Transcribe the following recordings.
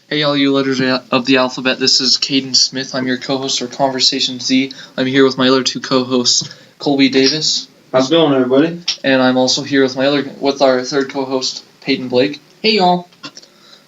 Hey, all you letters of the alphabet, this is Caden Smith. I'm your co-host for Conversation Z. I'm here with my other two co-hosts, Colby Davis. How's it going, everybody? And I'm also here with our third co-host, Peyton Blake. Hey, y'all.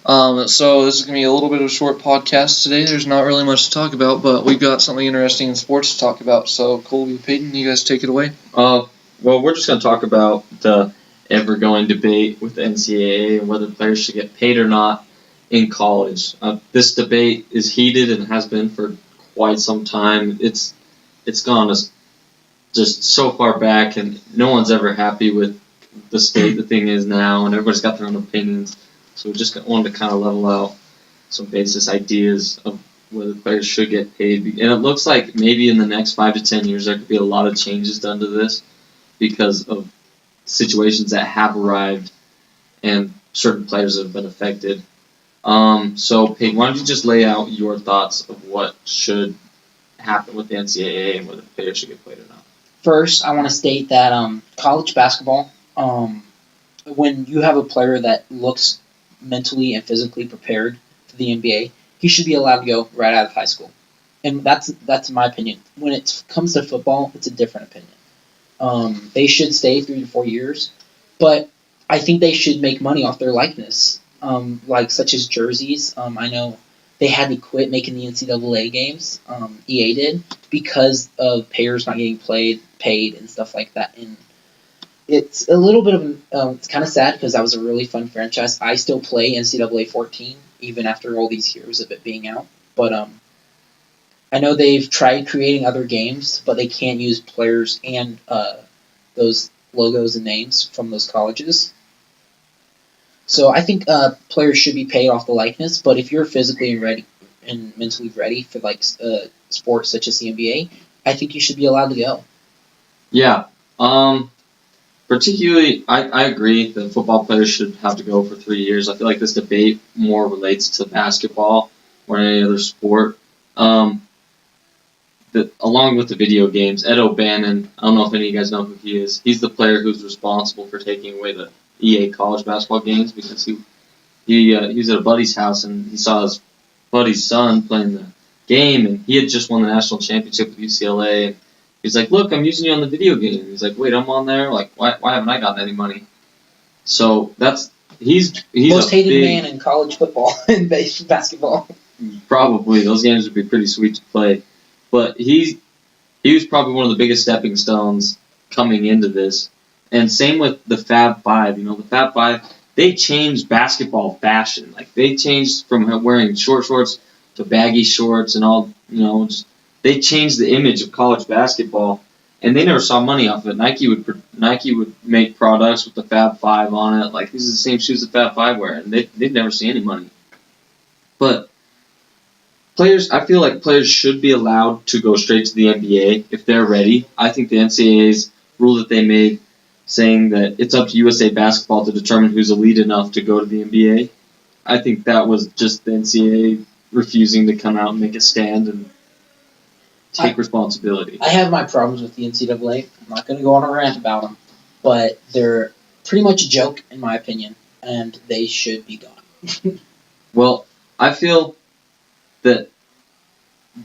So this is going to be a little bit of a short podcast today. There's not really much to talk about, but we've got something interesting in sports to talk about. So, Colby, Peyton, you guys take it away. Well, we're just going to talk about the ever-going debate with the NCAA and whether players should get paid or not in college. This debate is heated and has been for quite some time. It's gone just so far back, and no one's ever happy with the state the thing is now, and everybody's got their own opinions. So we just wanted to kind of level out some basis ideas of whether players should get paid. And it looks like maybe in the next 5 to 10 years there could be a lot of changes done to this because of situations that have arrived and certain players that have been affected. So, Peyton, why don't you just lay out your thoughts of what should happen with the NCAA and whether players should get paid or not? First, I want to state that college basketball, when you have a player that looks mentally and physically prepared for the NBA, he should be allowed to go right out of high school. And that's my opinion. When it comes to football, it's a different opinion. They should stay 3 to 4 years, but I think they should make money off their likeness, such as jerseys. I know they had to quit making the NCAA games, EA did, because of players not getting paid and stuff like that. And it's a little bit of it's kind of sad because that was a really fun franchise. I still play NCAA 14 even after all these years of it being out. But I know they've tried creating other games, but they can't use players and those logos and names from those colleges. So I think players should be paid off the likeness. But if you're physically ready and mentally ready for sports such as the NBA, I think you should be allowed to go. Yeah. Particularly, I agree that football players should have to go for 3 years. I feel like this debate more relates to basketball or any other sport. Along with the video games, Ed O'Bannon, I don't know if any of you guys know who he is. He's the player who's responsible for taking away the EA college basketball games because he was at a buddy's house and he saw his buddy's son playing the game, and he had just won the national championship with UCLA. And he's like, "Look, I'm using you on the video game." He's like, "Wait, I'm on there. Like, why haven't I gotten any money?" So he's most a hated big, man in college football and basketball. Probably those games would be pretty sweet to play, but he was probably one of the biggest stepping stones coming into this. And same with the Fab Five. You know, the Fab Five, they changed basketball fashion. Like, they changed from wearing short shorts to baggy shorts and all. You know, they changed the image of college basketball, and they never saw money off of it. Nike would make products with the Fab Five on it. Like, these are the same shoes the Fab Five wear, and they'd never see any money. But I feel like players should be allowed to go straight to the NBA if they're ready. I think the NCAA's rule that they made, saying that it's up to USA Basketball to determine who's elite enough to go to the NBA, I think that was just the NCAA refusing to come out and make a stand and take responsibility. I have my problems with the NCAA. I'm not going to go on a rant about them, but they're pretty much a joke, in my opinion, and they should be gone. Well, I feel that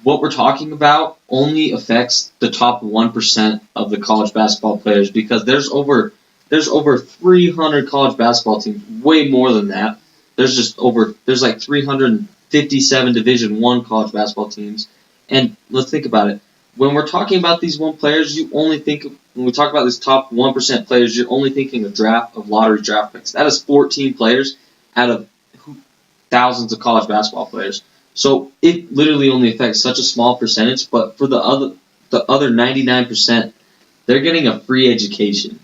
what we're talking about only affects the top 1% of the college basketball players because there's over 300 college basketball teams, way more than that. There's like 357 Division I college basketball teams. And let's think about it. When we're talking about these players, when we talk about these top 1% players, you're only thinking of lottery draft picks. That is 14 players out of thousands of college basketball players. So it literally only affects such a small percentage, but for the other 99%, they're getting a free education,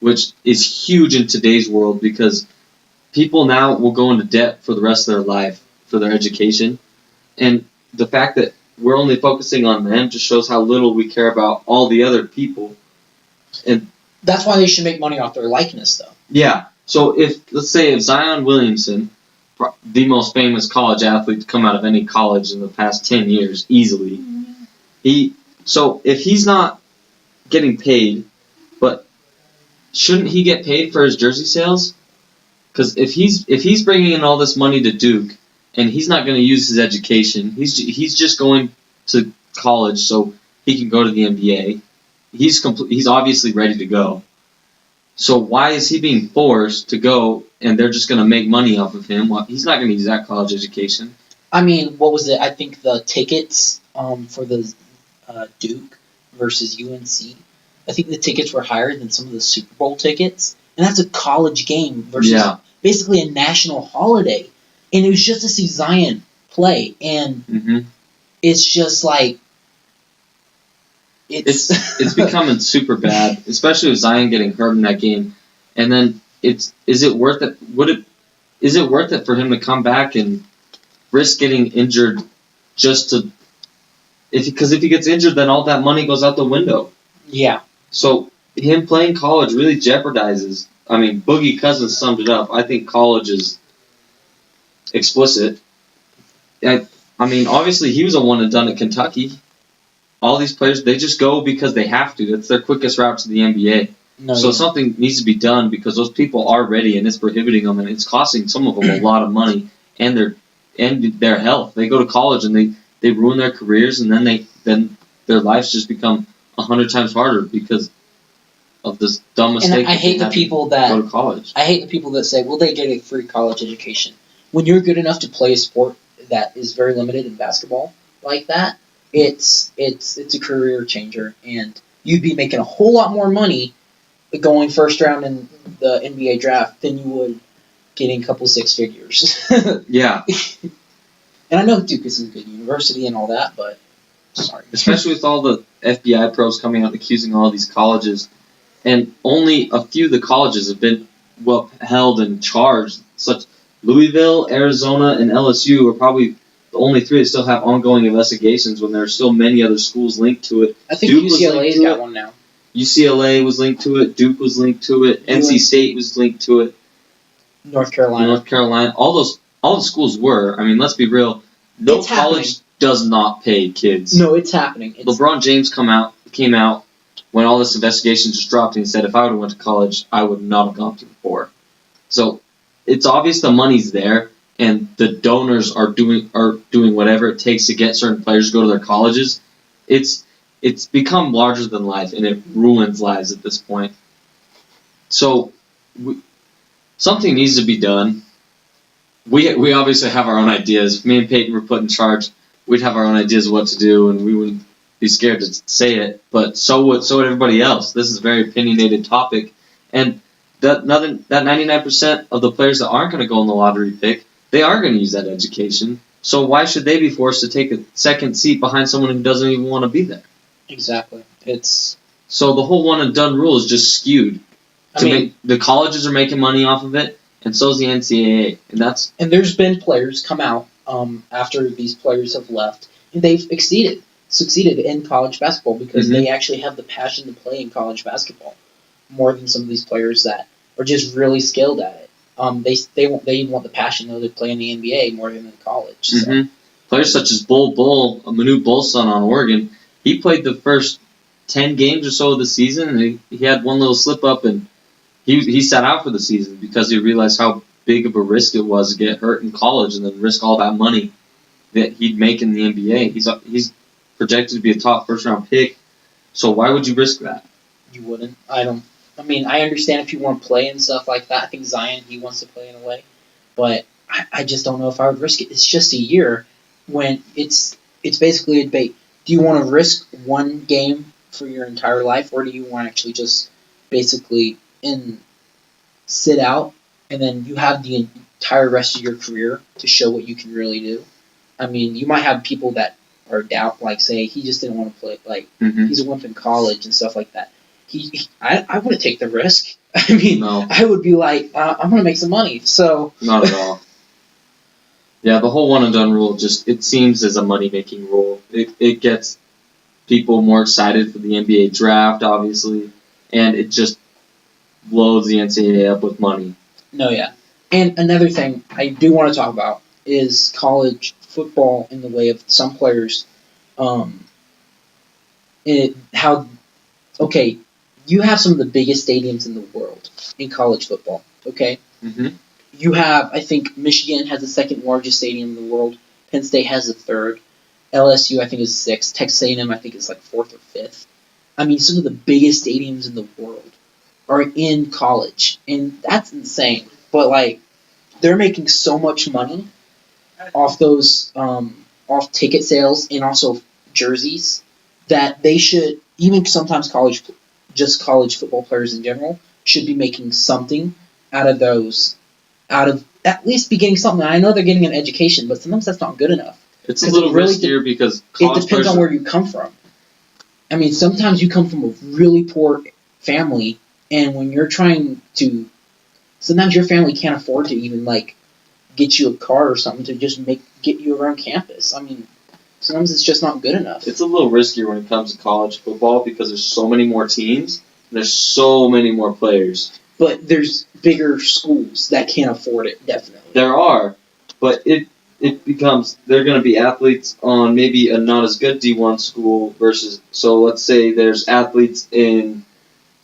which is huge in today's world because people now will go into debt for the rest of their life for their education. And the fact that we're only focusing on them just shows how little we care about all the other people. And that's why they should make money off their likeness, though. Yeah. So let's say Zion Williamson, the most famous college athlete to come out of any college in the past 10 years, easily. So if he's not getting paid, but shouldn't he get paid for his jersey sales? Because if he's bringing in all this money to Duke, and he's not going to use his education. He's just going to college so he can go to the NBA. He's obviously ready to go. So why is he being forced to go and they're just going to make money off of him? Well, he's not going to use that college education. I mean, what was it? I think the tickets for the Duke versus UNC, I think the tickets were higher than some of the Super Bowl tickets. And that's a college game versus basically a national holiday. And it was just to see Zion play. And it's just like... It's becoming super bad, especially with Zion getting hurt in that game. And then is it worth it? Is it worth it for him to come back and risk getting injured just to? Because if he gets injured, then all that money goes out the window. Yeah. So him playing college really jeopardizes. I mean, Boogie Cousins summed it up. I think college is explicit. I mean, obviously he was a one and done at Kentucky. All these players, they just go because they have to. That's their quickest route to the NBA. Something needs to be done because those people are ready, and it's prohibiting them, and it's costing some of them a lot of money and their health. They go to college and they ruin their careers, and then their lives just become 100 times harder because of this dumb mistake. And I hate the people that go to college. I hate the people that say, "Well, they get a free college education." When you're good enough to play a sport that is very limited in basketball like that. It's a career changer, and you'd be making a whole lot more money going first round in the NBA draft than you would getting a couple six figures. Yeah. And I know Duke is a good university and all that, but sorry. Especially with all the FBI pros coming out accusing all these colleges, and only a few of the colleges have been held and charged. Such Louisville, Arizona, and LSU are probably the only three that still have ongoing investigations when there are still many other schools linked to it. I think UCLA's got one now. UCLA was linked to it. Duke was linked to it. NC State was linked to it. North Carolina. All the schools were. I mean, let's be real. No college does not pay kids. No, it's happening. LeBron James came out when all this investigation just dropped, and he said, if I would have went to college, I would not have gone to the four. So it's obvious the money's there. And the donors are doing whatever it takes to get certain players to go to their colleges. It's become larger than life, and it ruins lives at this point. So something needs to be done. We obviously have our own ideas. If me and Peyton were put in charge, we'd have our own ideas of what to do, and we wouldn't be scared to say it. But so would everybody else. This is a very opinionated topic, and that 99% of the players that aren't going to go in the lottery pick, they are going to use that education. So why should they be forced to take a second seat behind someone who doesn't even want to be there? Exactly. So the whole one and done rule is just skewed. The colleges are making money off of it, and so is the NCAA. And there's been players come out after these players have left, and they've succeeded in college basketball because they actually have the passion to play in college basketball more than some of these players that are just really skilled at it. They want the passion though to play in the NBA more than in college. So. Players such as Manu Bolson on Oregon, he played the first 10 games or so of the season, and he had one little slip up, and he sat out for the season because he realized how big of a risk it was to get hurt in college and then risk all that money that he'd make in the NBA. He's projected to be a top first round pick, so why would you risk that? You wouldn't. I understand if you want to play and stuff like that. I think Zion, he wants to play in a way. But I just don't know if I would risk it. It's just a year when it's basically a debate. Do you want to risk one game for your entire life, or do you want to actually just basically sit out and then you have the entire rest of your career to show what you can really do? I mean, you might have people that are doubt, like say he just didn't want to play, like he's a wimp in college and stuff like that. I wouldn't take the risk. I mean, no. I would be like, I'm going to make some money. So not at all. Yeah, the whole one and done rule it seems as a money making rule. It gets people more excited for the NBA draft, obviously, and it just loads the NCAA up with money. No, yeah. And another thing I do want to talk about is college football in the way of some players. You have some of the biggest stadiums in the world in college football, okay? Mm-hmm. you have, I think, Michigan has the second largest stadium in the world. Penn State has the third. LSU, I think, is sixth. Texas A&M, I think, is like fourth or fifth. I mean, some of the biggest stadiums in the world are in college, and that's insane. But like, they're making so much money off those off ticket sales and also jerseys that they should, even sometimes college football players in general should be making something out of those, out of at least be getting something. I know they're getting an education, but sometimes that's not good enough. It's a little riskier because it depends on where you come from. I mean, sometimes you come from a really poor family, and when you're trying to, sometimes your family can't afford to even like get you a car or something to just get you around campus. I mean, sometimes it's just not good enough. It's a little riskier when it comes to college football because there's so many more teams and there's so many more players. But there's bigger schools that can't afford it, definitely. There are, but it becomes, they're going to be athletes on maybe a not as good D1 school versus, so let's say there's athletes in,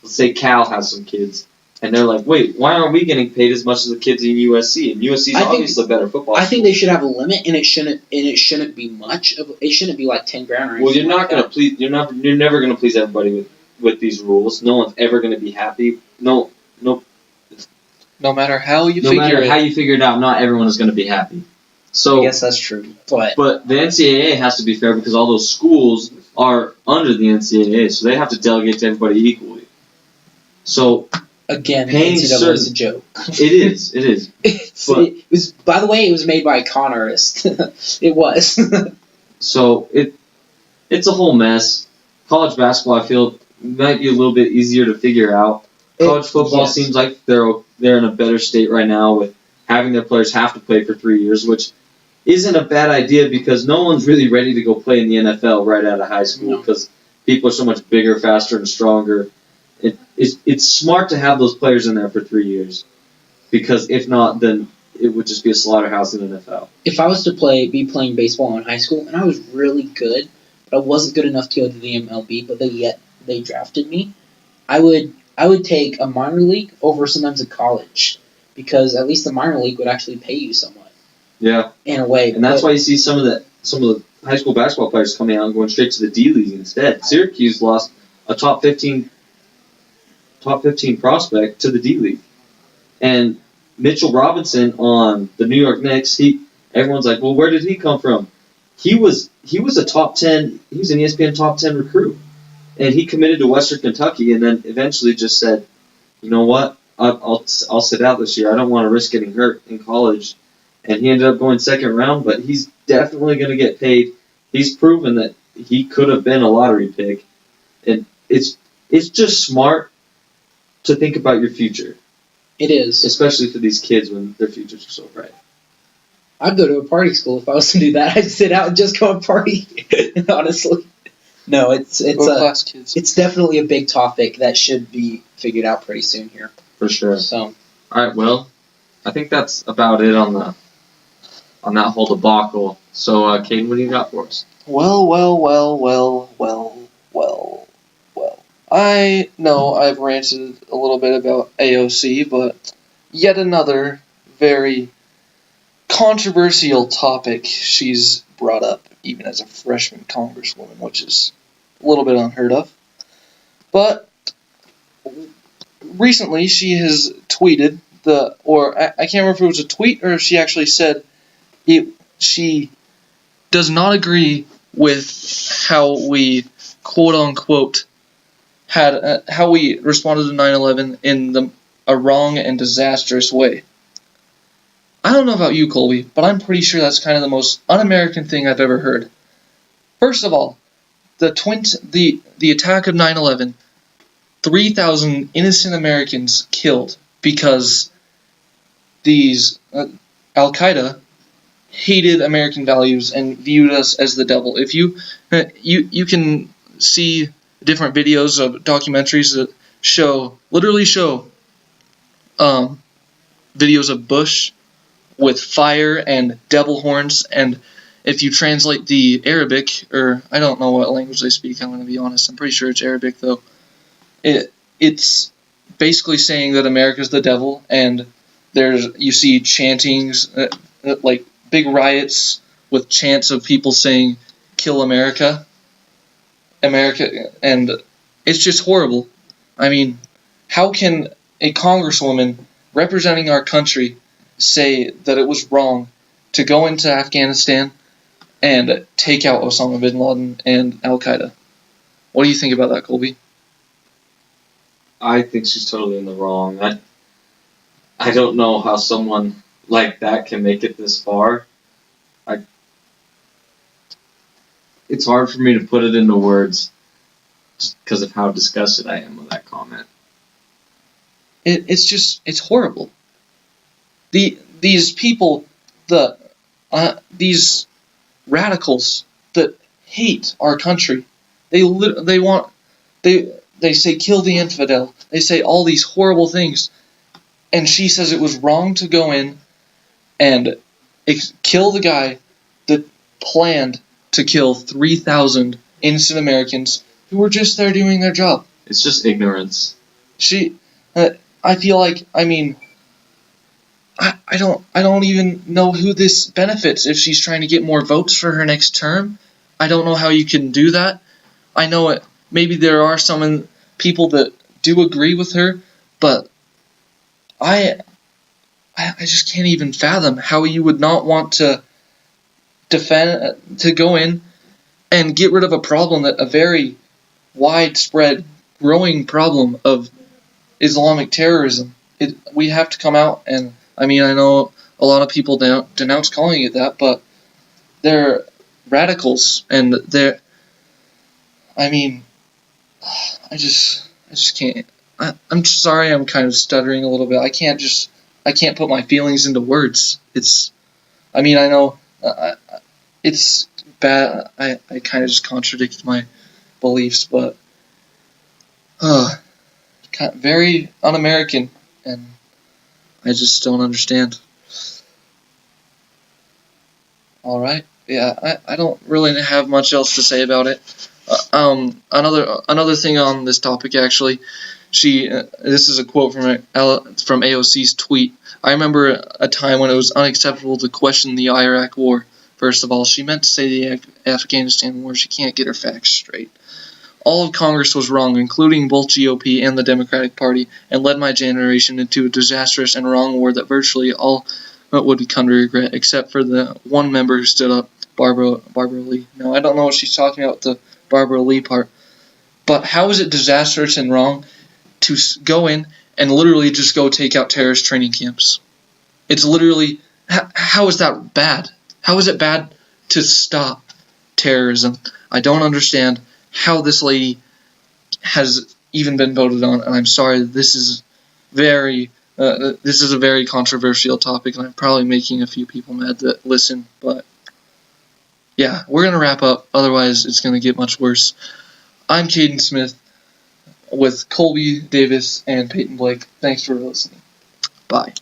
let's say Cal has some kids. And they're like, wait, why aren't we getting paid as much as the kids in USC? And USC is obviously a better football school. I think they should have a limit, and it shouldn't be much. It shouldn't be like $10,000 or anything. Well, you're not going to please. You're never going to please everybody with these rules. No one's ever going to be happy. No matter how you figure it out, not everyone is going to be happy. So I guess that's true. But the NCAA has to be fair because all those schools are under the NCAA, so they have to delegate to everybody equally. So. Again, NCAA is a joke. It is. It was. By the way, it was made by a con artist. It was. So it's a whole mess. College basketball, I feel, might be a little bit easier to figure out. College football seems like they're in a better state right now with having their players have to play for 3 years, which isn't a bad idea because no one's really ready to go play in the NFL right out of high school because people are so much bigger, faster, and stronger. It's smart to have those players in there for 3 years because if not, then it would just be a slaughterhouse in the NFL. If I was to be playing baseball in high school and I was really good, but I wasn't good enough to go to the MLB, but they drafted me, I would take a minor league over sometimes a college because at least the minor league would actually pay you somewhat. Yeah, in a way, and that's why you see some of the high school basketball players coming out and going straight to the D League instead. Syracuse lost a top 15 prospect to the D League. And Mitchell Robinson on the New York Knicks, everyone's like, well, where did he come from? He was a top 10, he was an ESPN top 10 recruit. And he committed to Western Kentucky and then eventually just said, you know what, I'll sit out this year. I don't want to risk getting hurt in college. And he ended up going second round, but he's definitely going to get paid. He's proven that he could have been a lottery pick. And it's just smart to think about your future. It is. Especially for these kids when their futures are so bright. I'd go to a party school if I was to do that. I'd sit out and just go and party, honestly. No, it's definitely a big topic that should be figured out pretty soon here. For sure. So. All right, well, I think that's about it on that whole debacle. So, Caden, what do you got for us? Well. I know I've ranted a little bit about AOC, but yet another very controversial topic she's brought up, even as a freshman congresswoman, which is a little bit unheard of. But recently she has tweeted I can't remember if it was a tweet or if she actually said she does not agree with how we quote-unquote how we responded to 9/11 in a wrong and disastrous way. I don't know about you, Colby, but I'm pretty sure that's kind of the most un-American thing I've ever heard. First of all, the attack of 9/11, 3,000 innocent Americans killed because these Al-Qaeda hated American values and viewed us as the devil. If you can see different videos of documentaries that literally show videos of Bush with fire and devil horns, and if you translate the Arabic, or I don't know what language they speak, I'm going to be honest, I'm pretty sure it's Arabic though, it's basically saying that America's the devil and You see chantings, like big riots with chants of people saying "Kill America," and it's just horrible. I mean, how can a congresswoman representing our country say that it was wrong to go into Afghanistan and take out Osama bin Laden and Al Qaeda? What do you think about that, Colby? I think she's totally in the wrong. I don't know how someone like that can make it this far. It's hard for me to put it into words just because of how disgusted I am with that comment. It's horrible. These people, these radicals that hate our country, they say kill the infidel. They say all these horrible things, and she says it was wrong to go in and kill the guy that planned to kill 3,000 innocent Americans who were just there doing their job. It's just ignorance. I feel like, I mean, I don't even know who this benefits if she's trying to get more votes for her next term. I don't know how you can do that. I know maybe there are some people that do agree with her, but I just can't even fathom how you would not want to go in and get rid of a very widespread, growing problem of Islamic terrorism. We have to come out, and I mean, I know a lot of people denounce calling it that, but they're radicals, and I mean, I just can't. I'm sorry, I'm kind of stuttering a little bit. I can't put my feelings into words. I mean, I know it's bad. I kind of just contradict my beliefs, but very un-American, and I just don't understand. All right, yeah, I don't really have much else to say about it. Another thing on this topic, actually, this is a quote from AOC's tweet. I remember a time when it was unacceptable to question the Iraq War. First of all, she meant to say the Afghanistan War. She can't get her facts straight. All of Congress was wrong, including both GOP and the Democratic Party, and led my generation into a disastrous and wrong war that virtually all would come to regret, except for the one member who stood up, Barbara Lee. Now, I don't know what she's talking about, the Barbara Lee part, but how is it disastrous and wrong to go in and literally just go take out terrorist training camps? It's literally, how is that bad? How is it bad to stop terrorism? I don't understand how this lady has even been voted on, and I'm sorry, this is a very controversial topic, and I'm probably making a few people mad that listen, but yeah, we're going to wrap up, otherwise it's going to get much worse. I'm Caden Smith with Colby Davis and Peyton Blake. Thanks for listening. Bye.